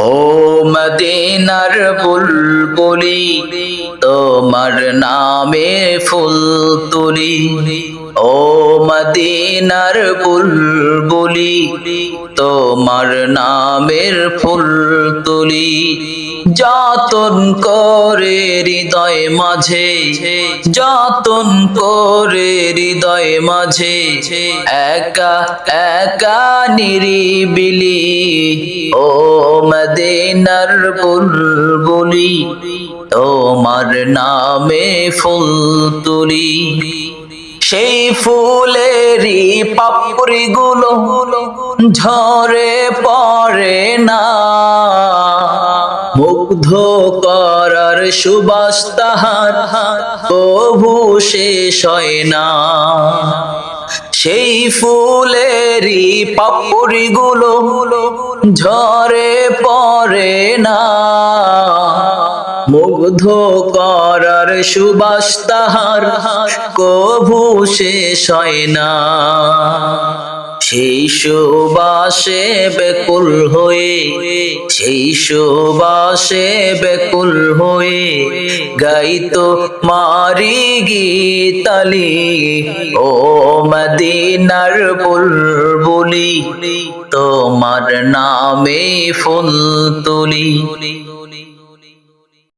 ও মদিনার বুলবুলি তোমার নামে ফুল তুলি। ও মদিনার বুলবুলি তোমার নামের ফুল তুলি। যতন করে হৃদয় মাঝে, যতন করে হৃদয় মাঝে, একা একা নিরিবিলি। ও মদিনার বুলবুলি তোমার নামে ফুল তুলি। সেই ফুলেরই পাপড়ি গুলো ঝরে পড়ে না, মুগ্ধ করার সুবাস তাহার কভু শেষ হয় না। সেই ফুলেরই পাপড়ি গুলো ঝরে পড়ে না, মুগ্ধ করার সুবাস তাহার কভু শেষ হয় না। সেই সুবাসে বেকুল হয়ে, সেই সুবাসে বেকুল হয়ে গাইতো মারি গীতালি। ও মদিনার বুলবুলি তোমার নামে ফুল তুলি।